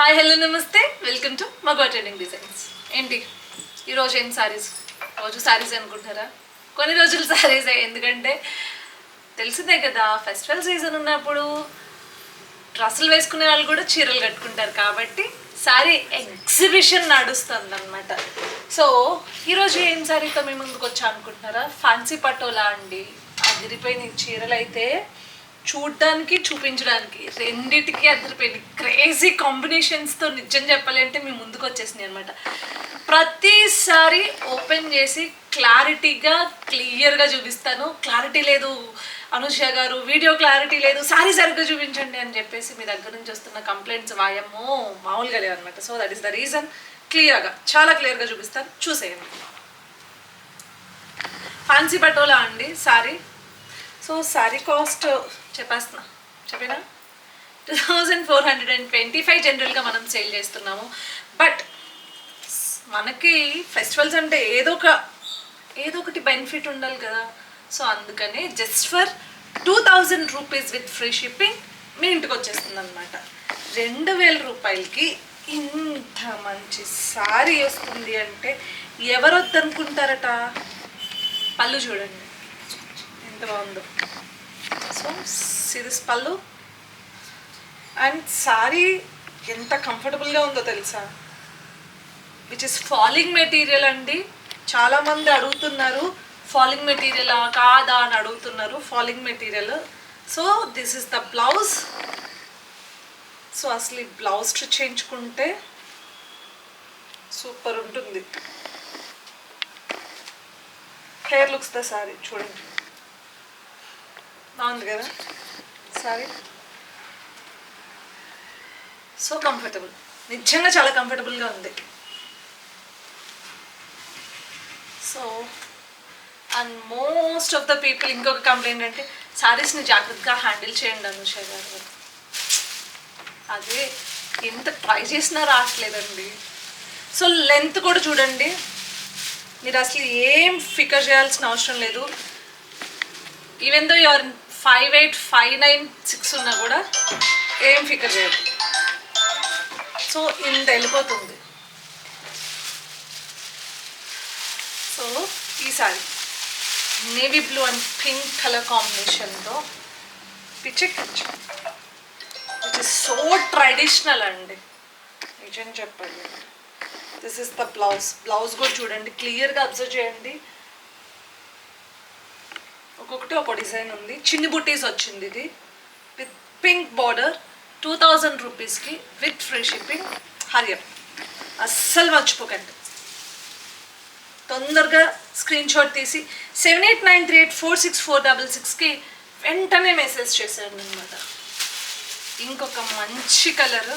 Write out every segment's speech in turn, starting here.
Hi hello నమస్తే welcome to మగవా trending designs. ఏంటి ఈరోజు ఏం సారీస్? రోజు సారీస్ అనుకుంటారా? కొన్ని రోజులు సారీసే, ఎందుకంటే తెలిసిందే కదా ఫెస్టివల్ సీజన్ ఉన్నప్పుడు డ్రెస్సులు వేసుకునే వాళ్ళు కూడా చీరలు కట్టుకుంటారు కాబట్టి సారీ ఎగ్జిబిషన్ నడుస్తుంది అనమాట. సో ఈరోజు ఏం సారీతో మీ ముందుకు వచ్చా అనుకుంటున్నారా? ఫ్యాన్సీ పటోలా అండి. అదిరిపోయిన చీరలు అయితే చూడ్డానికి చూపించడానికి రెండిటికి అదిరిపోయింది. క్రేజీ కాంబినేషన్స్తో నిజం చెప్పాలంటే మీ ముందుకు వచ్చేసింది అనమాట. ప్రతిసారి ఓపెన్ చేసి క్లియర్గా చూపిస్తాను. క్లారిటీ లేదు అనుష గారు, వీడియో క్లారిటీ లేదు, సారీ సరిగ్గా చూపించండి అని చెప్పేసి మీ దగ్గర నుంచి వస్తున్న కంప్లైంట్స్ వాయమ్మో మామూలుగా లేవన్నమాట. So that is the reason. చాలా క్లియర్గా చూపిస్తాను, చూసేయండి. ఫ్యాన్సీ పటోలా అండి సారీ. సో సారీ కాస్ట్ చెప్పినా 2425 జనరల్గా మనం సేల్ చేస్తున్నాము. బట్ మనకి ఫెస్టివల్స్ అంటే ఏదో ఒకటి బెనిఫిట్ ఉండాలి కదా. సో అందుకనే just for 2000 rupees with free shipping మీ ఇంటికి వచ్చేస్తుంది అనమాట. 2000 రూపాయలకి ఇంత మంచి సారీ వస్తుంది అంటే ఎవరు వద్దనుకుంటారట. పళ్ళు చూడండి ఎంత బాగుందో. సో సిరీస్ పళ్ళు అండ్ సారీ ఎంత కంఫర్టబుల్గా ఉందో తెలుసా. విచ్ ఇస్ ఫాలింగ్ మెటీరియల్ అండి. చాలామంది అడుగుతున్నారు ఫాలింగ్ మెటీరియలా కాదా అని అడుగుతున్నారు. Falling material. So this is the blouse. So అసలు ఈ బ్లౌజ్ స్టిచ్ చేయించుకుంటే సూపర్ ఉంటుంది. హెయిర్ లుక్స్ ద సారీ చూడండి, బాగుంది కదా సారీ. సో కంఫర్టబుల్, నిజంగా చాలా కంఫర్టబుల్గా ఉంది. So and most of the people ఇంకొక కంప్లైంట్ అంటే శారీస్ని జాగ్రత్తగా హ్యాండిల్ చేయండి అనుష గారు. అదే ఎంత ట్రై చేసినా రావట్లేదండి. సో లెంత్ కూడా చూడండి, మీరు అసలు ఏం ఫికర్ చేయాల్సిన అవసరం లేదు. ఈవెన్ దో యువర్ 5'8", 5'9", 6 ఉన్నా కూడా ఏం ఫికర్ చేయదు. సో ఇంత వెళ్ళిపోతుంది. సో ఈ sorry navy blue and pink colour కాంబినేషన్తో పిచ్చెక్కించు. విచ్ ఇస్ సో ట్రెడిషనల్ అండి, నిజం చెప్పండి. దిస్ ఇస్ ద బ్లౌజ్ కూడా చూడండి, క్లియర్గా అబ్జర్వ్ చేయండి. ఒక్కొక్కటి ఒక డిజైన్ ఉంది. చిన్ని బుట్టీస్ వచ్చింది ఇది విత్ పింక్ బార్డర్. 2000 రూపీస్కి విత్ ఫ్రీ షిప్పింగ్. హరియప్, అస్సలు మర్చిపోకండి. తొందరగా స్క్రీన్ షాట్ తీసి 7893846466కి వెంటనే మెసేజ్ చేశాను అనమాట. ఇంకొక మంచి colour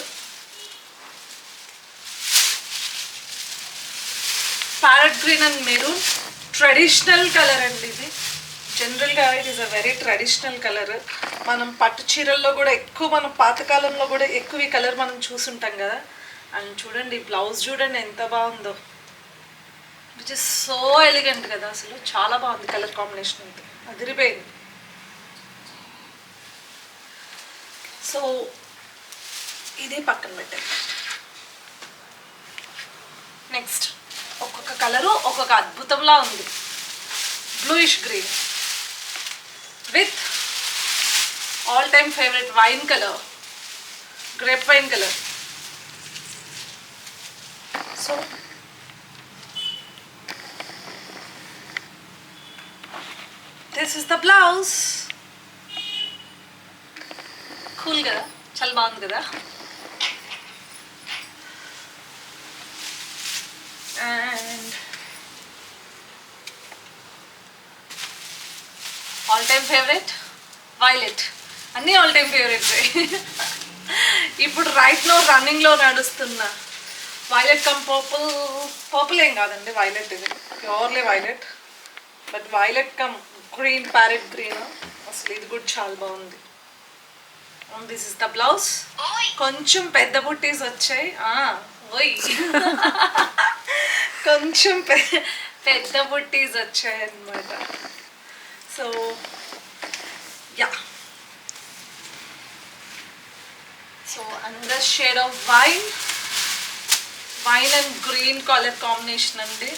parrot green and maroon. Traditional colour అండి ఇది. జనరల్గా it is a very traditional colour. మనం పట్టు చీరల్లో కూడా ఎక్కువ, మనం పాతకాలంలో కూడా ఎక్కువ ఈ కలర్ మనం చూసుంటాం కదా. అండ్ చూడండి బ్లౌజ్ చూడండి ఎంత బాగుందో. విచ్ ఇస్ సో ఎలిగెంట్ కదా, అసలు చాలా బాగుంది కలర్ కాంబినేషన్. ఉంది అదిరిపోయింది. సో ఇదే పక్కన పెట్టండి. నెక్స్ట్ ఒక్కొక్క కలరు ఒక్కొక్క అద్భుతంలా ఉంది. Bluish green with all time favourite wine colour, grape wine colour. So this is the blouse. Cool కదా, చాలా బాగుంది కదా. And all time favourite violet. అన్నీ ఆల్ టైమ్ ఫేవరెట్. ఇప్పుడు రైట్ నో రన్నింగ్లో నడుస్తున్న వైలెట్ కమ్ పర్పుల్ ఏం కాదండి, వైలెట్ ఇది purely violet. But violet come green, parrot green. అసలు ఇది కూడా చాలా బాగుంది. This is the blouse. కొంచెం పెద్ద బుట్టీస్ వచ్చాయి. ఓయ్ కొంచెం పెద్ద బుట్టీస్ వచ్చాయి అన్నమాట. So yeah, so another shade of wine and green colour combination అండి.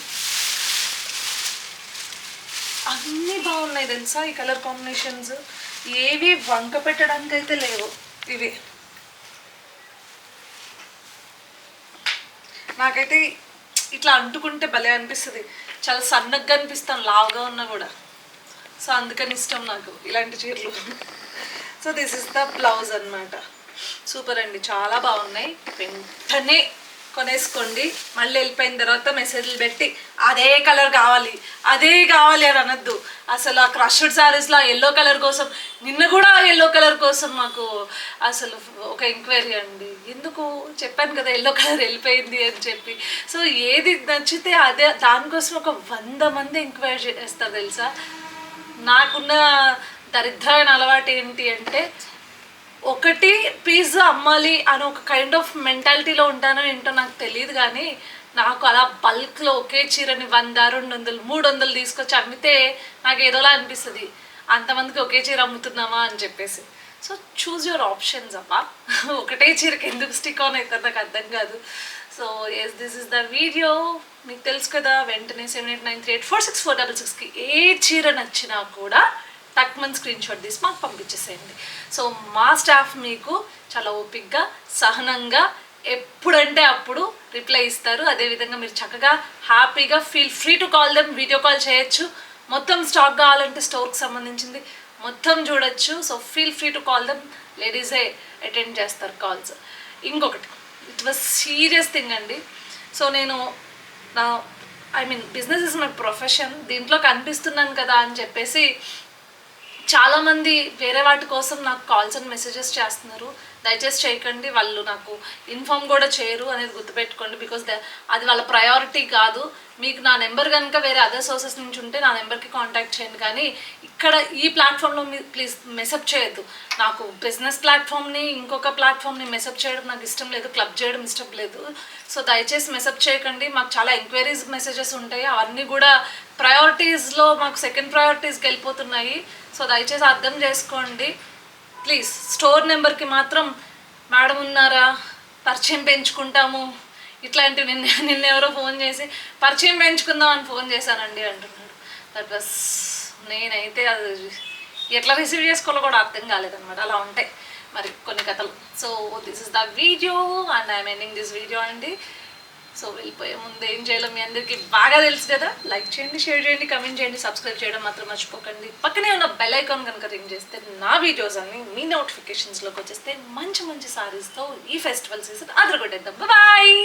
అన్నీ బాగున్నాయి తెలుసా ఈ కలర్ కాంబినేషన్స్. ఏవి వంక పెట్టడానికి అయితే లేవు. ఇవి నాకైతే ఇట్లా అంటుకుంటే భలే అనిపిస్తుంది. చాలా సన్నగా అనిపిస్తాను లావుగా ఉన్నా కూడా. సో అందుకని ఇష్టం నాకు ఇలాంటి చీరలు. So this is the blouse అనమాట. సూపర్ అండి, చాలా బాగున్నాయి. వెంటనే కొనేసుకోండి. మళ్ళీ వెళ్ళిపోయిన తర్వాత మెసేజ్లు పెట్టి అదే కలర్ కావాలి అని అనొద్దు. అసలు ఆ క్రష్డ్ శారీస్లో ఎల్లో కలర్ కోసం నిన్న కూడా ఎల్లో కలర్ కోసం మాకు అసలు ఒక ఎంక్వైరీ అండి. ఎందుకు చెప్పాను కదా ఎల్లో కలర్ వెళ్ళిపోయింది అని చెప్పి. సో ఏది నచ్చితే అదే దానికోసం ఒక 100 మంది ఎంక్వైరీ చేస్తారు తెలుసా. నాకున్న దరిద్రమైన అలవాటు ఏంటి అంటే ఒకటి పీస్ అమ్మాలి అని ఒక కైండ్ ఆఫ్ మెంటాలిటీలో ఉంటానో ఏంటో నాకు తెలియదు. కానీ నాకు అలా బల్క్లో ఒకే చీరని 100, 200, 300 తీసుకొచ్చి అమ్మితే నాకు ఏదోలా అనిపిస్తుంది. అంతమందికి ఒకే చీర అమ్ముతున్నామా అని చెప్పేసి. సో చూజ్ యువర్ ఆప్షన్స్ అబ్బా. ఒకటే చీరకి ఎందుకు స్టిక్ ఆన్ అవుతుంది నాకు అర్థం కాదు. So yes this is the video. మీకు తెలుసు కదా, వెంటనే 7893846466కి ఏ చీర నచ్చినా కూడా టక్మన్ స్క్రీన్ షాట్ తీసి మాకు పంపించేసేయండి. సో మా స్టాఫ్ మీకు చాలా ఓపిక్గా సహనంగా ఎప్పుడంటే అప్పుడు రిప్లై ఇస్తారు. అదేవిధంగా మీరు చక్కగా హ్యాపీగా feel free to call them. Video call చేయొచ్చు. మొత్తం స్టాక్ కావాలంటే స్టోర్కి సంబంధించింది మొత్తం చూడొచ్చు. So feel free to call them. లేడీసే అటెండ్ చేస్తారు కాల్స్. ఇంకొకటి, ఇట్ వాజ్ సీరియస్ థింగ్ అండి. సో నేను బిజినెస్ ఇస్ మై ప్రొఫెషన్. దీంట్లో కనిపిస్తున్నాను కదా అని చెప్పేసి చాలామంది వేరే వాటి కోసం నాకు కాల్స్ అండ్ మెసేజెస్ చేస్తున్నారు. దయచేసి చేయకండి. వాళ్ళు నాకు ఇన్ఫామ్ కూడా చేయరు అనేది గుర్తుపెట్టుకోండి. బికాస్ అది వాళ్ళ ప్రయారిటీ కాదు. మీకు నా నెంబర్ కనుక వేరే అదర్ సోర్సెస్ నుంచి ఉంటే నా నెంబర్కి కాంటాక్ట్ చేయండి. కానీ ఇక్కడ ఈ ప్లాట్ఫామ్లో మీరు ప్లీజ్ మెసప్ చేయొద్దు. నాకు బిజినెస్ ప్లాట్ఫామ్ని ఇంకొక ప్లాట్ఫామ్ని మెసప్ చేయడం నాకు ఇష్టం లేదు. క్లబ్ చేయడం ఇష్టం లేదు. సో దయచేసి మెసప్ చేయకండి. మాకు చాలా ఎంక్వైరీస్ మెసేజెస్ ఉంటాయి. అవన్నీ కూడా ప్రయారిటీస్లో మాకు సెకండ్ ప్రయారిటీస్కి వెళ్ళిపోతున్నాయి. సో దయచేసి అర్థం చేసుకోండి ప్లీజ్. స్టోర్ నెంబర్కి మాత్రం మేడం ఉన్నారా, పరిచయం పెంచుకుంటాము ఇట్లాంటివి నిన్నెవరో ఫోన్ చేసి పరిచయం పెంచుకుందాం అని ఫోన్ చేశానండి అంటున్నాడు. దట్ వాస్, నేనైతే అది ఎట్లా రిసీవ్ చేసుకోవాలో కూడా అర్థం కాలేదన్నమాట. అలా ఉంటాయి మరి కొన్ని కథలు. So this is the video and I'm ending this video అండి. సో వెళ్ళిపోయే ముందు ఏం చేయాలో మీ అందరికీ బాగా తెలుసు కదా. లైక్ చేయండి, షేర్ చేయండి, కమెంట్ చేయండి, సబ్స్క్రైబ్ చేయడం మాత్రం మర్చిపోకండి. పక్కనే ఉన్న బెల్ ఐకాన్ కనుక రింగ్ చేస్తే నా వీడియోస్ అన్ని మీ నోటిఫికేషన్స్లోకి వచ్చేస్తే మంచి మంచి సారీస్తో ఈ ఫెస్టివల్ సీజన్ అదరగొట్టేద్దాం. బాయ్.